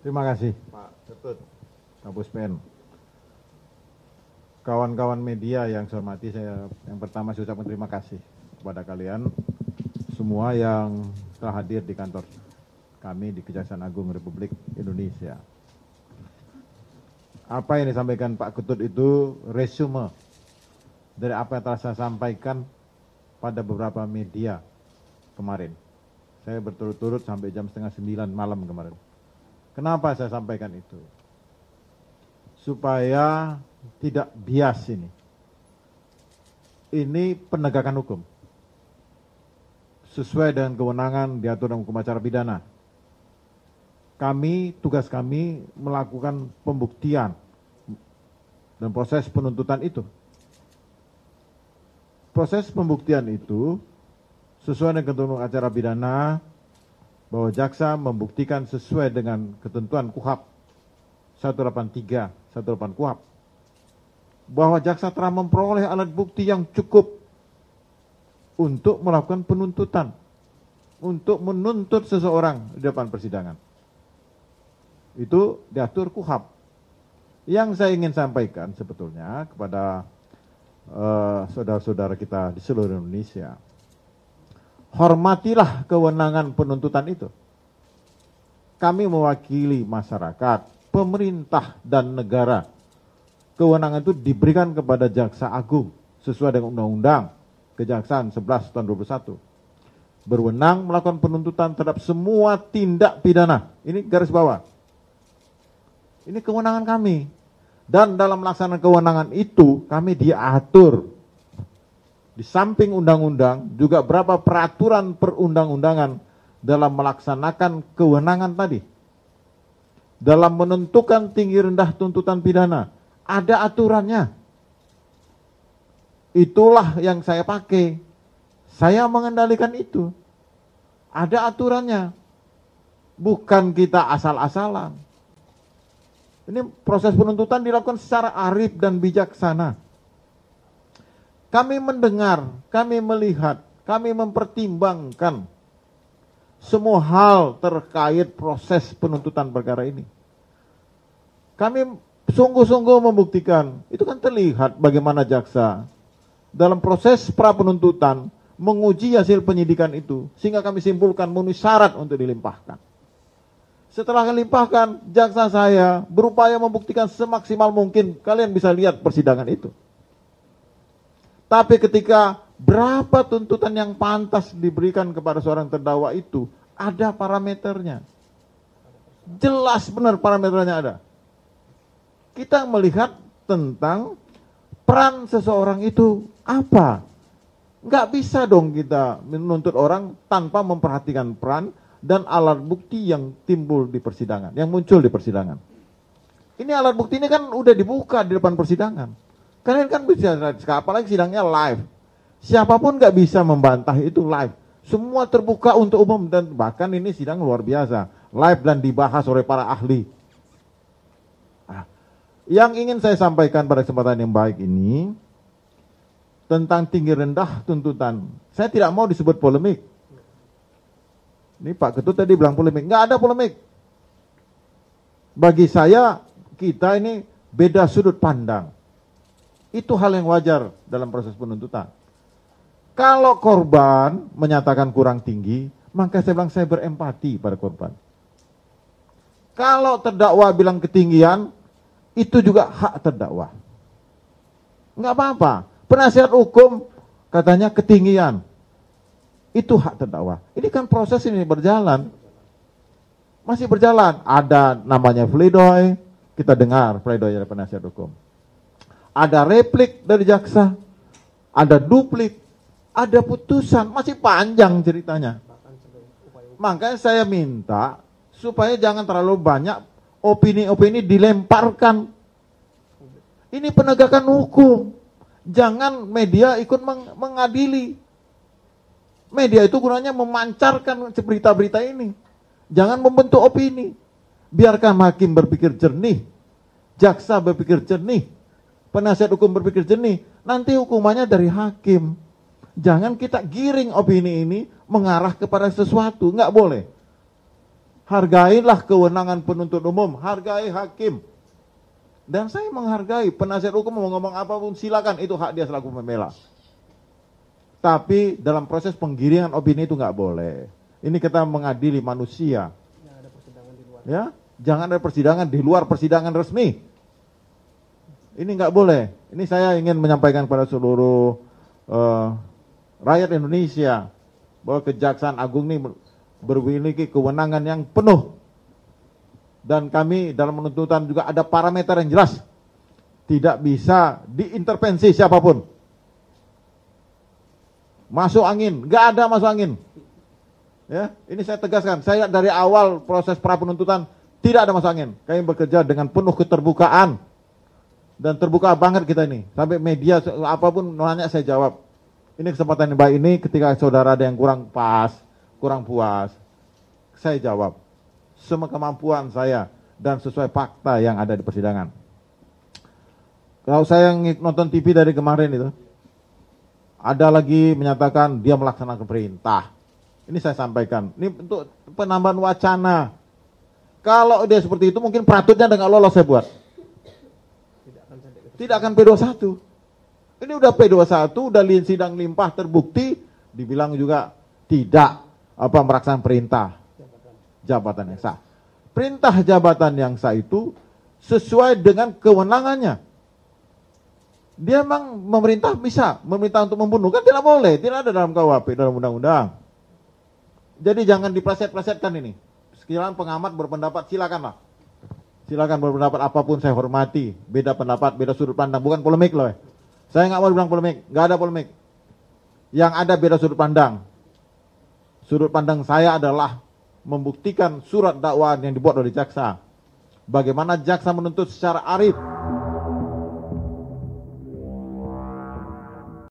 Terima kasih Pak Ketut, Kapus Pen. Kawan-kawan media yang saya hormati, saya yang pertama saya ucapkan terima kasih kepada kalian semua yang telah hadir di kantor kami di Kejaksaan Agung Republik Indonesia. Apa yang disampaikan Pak Ketut itu resume dari apa yang telah saya sampaikan pada beberapa media kemarin. Saya berturut-turut sampai jam 8:30 malam kemarin. Kenapa saya sampaikan itu? Supaya tidak bias ini. Ini penegakan hukum. Sesuai dengan kewenangan diatur dalam hukum acara pidana. Tugas kami melakukan pembuktian dan proses penuntutan itu. Proses pembuktian itu sesuai dengan ketentuan acara pidana bahwa jaksa membuktikan sesuai dengan ketentuan KUHAP 183, 188 KUHAP bahwa jaksa telah memperoleh alat bukti yang cukup untuk melakukan penuntutan, untuk menuntut seseorang di depan persidangan. Itu diatur KUHAP. Yang saya ingin sampaikan sebetulnya kepada saudara-saudara kita di seluruh Indonesia, hormatilah kewenangan penuntutan itu. Kami mewakili masyarakat, pemerintah, dan negara. Kewenangan itu diberikan kepada Jaksa Agung sesuai dengan Undang-Undang Kejaksaan 11 tahun 2021. Berwenang melakukan penuntutan terhadap semua tindak pidana. Ini garis bawah. Ini kewenangan kami. Dan dalam melaksanakan kewenangan itu kami diatur. Di samping undang-undang juga berapa peraturan perundang-undangan dalam melaksanakan kewenangan tadi. Dalam menentukan tinggi rendah tuntutan pidana. Ada aturannya. Itulah yang saya pakai. Saya mengendalikan itu. Ada aturannya. Bukan kita asal-asalan. Ini proses penuntutan dilakukan secara arif dan bijaksana. Kami mendengar, kami melihat, kami mempertimbangkan semua hal terkait proses penuntutan perkara ini. Kami sungguh-sungguh membuktikan, itu kan terlihat bagaimana jaksa dalam proses pra penuntutan menguji hasil penyidikan itu, sehingga kami simpulkan memenuhi syarat untuk dilimpahkan. Setelah dilimpahkan, jaksa saya berupaya membuktikan semaksimal mungkin. Kalian bisa lihat persidangan itu. Tapi ketika berapa tuntutan yang pantas diberikan kepada seorang terdakwa itu, ada parameternya. Jelas benar parameternya ada. Kita melihat tentang peran seseorang itu apa. Nggak bisa dong kita menuntut orang tanpa memperhatikan peran dan alat bukti yang timbul di persidangan, yang muncul di persidangan. Ini alat bukti ini kan udah dibuka di depan persidangan. Kalian kan bisa, apalagi sidangnya live. Siapapun nggak bisa membantah itu live. Semua terbuka untuk umum dan bahkan ini sidang luar biasa. Live dan dibahas oleh para ahli. Nah, yang ingin saya sampaikan pada kesempatan yang baik ini tentang tinggi rendah tuntutan. Saya tidak mau disebut polemik. Ini Pak Ketut tadi bilang polemik. Nggak ada polemik. Bagi saya, kita ini beda sudut pandang. Itu hal yang wajar dalam proses penuntutan. Kalau korban menyatakan kurang tinggi, maka saya bilang saya berempati pada korban. Kalau terdakwa bilang ketinggian, itu juga hak terdakwa. Nggak apa-apa. Penasihat hukum katanya ketinggian. Itu hak terdakwa. Ini kan proses ini berjalan. Masih berjalan. Ada namanya pledoi. Kita dengar pledoi dari penasihat hukum. Ada replik dari jaksa. Ada duplik. Ada putusan. Masih panjang ceritanya. Makanya saya minta supaya jangan terlalu banyak opini-opini dilemparkan. Ini penegakan hukum. Jangan media ikut mengadili. Media itu gunanya memancarkan berita-berita ini. Jangan membentuk opini. Biarkan hakim berpikir jernih. Jaksa berpikir jernih. Penasihat hukum berpikir jernih. Nanti hukumannya dari hakim. Jangan kita giring opini ini mengarah kepada sesuatu. Nggak boleh. Hargailah kewenangan penuntut umum, hargai hakim. Dan saya menghargai penasihat hukum mau ngomong apapun silakan, itu hak dia selaku pembela. Tapi dalam proses penggiringan opini itu nggak boleh. Ini kita mengadili manusia. Ya, jangan ada persidangan di luar persidangan resmi. Ini nggak boleh. Ini saya ingin menyampaikan kepada seluruh rakyat Indonesia bahwa Kejaksaan Agung ini memiliki kewenangan yang penuh. Dan kami dalam penuntutan juga ada parameter yang jelas. Tidak bisa diintervensi siapapun. Masuk angin, nggak ada masuk angin. Ya, ini saya tegaskan. Saya dari awal proses pra penuntutan tidak ada masuk angin. Kami bekerja dengan penuh keterbukaan. Dan terbuka banget kita ini. Sampai media apapun nanya saya jawab. Ini kesempatan yang baik ini ketika saudara ada yang kurang pas, kurang puas. Saya jawab. Semua kemampuan saya dan sesuai fakta yang ada di persidangan. Kalau saya nonton TV dari kemarin itu, ada lagi menyatakan dia melaksanakan perintah. Ini saya sampaikan. Ini untuk penambahan wacana. Kalau dia seperti itu mungkin peratutnya dengan lolos saya buat. Tidak akan P21. Ini udah P21, udah sidang limpah terbukti, dibilang juga tidak melaksanakan perintah jabatan yang sah. Perintah jabatan yang sah itu sesuai dengan kewenangannya. Dia memang memerintah bisa, memerintah untuk membunuh kan tidak boleh, tidak ada dalam KUHP, dalam undang-undang. Jadi jangan dipleset-plesetkan ini. Sekiranya pengamat berpendapat silakanlah. Silakan berpendapat apapun saya hormati. Beda pendapat, beda sudut pandang, bukan polemik loh. Saya nggak mau bilang polemik, nggak ada polemik. Yang ada beda sudut pandang. Sudut pandang saya adalah membuktikan surat dakwaan yang dibuat oleh jaksa. Bagaimana jaksa menuntut secara arif,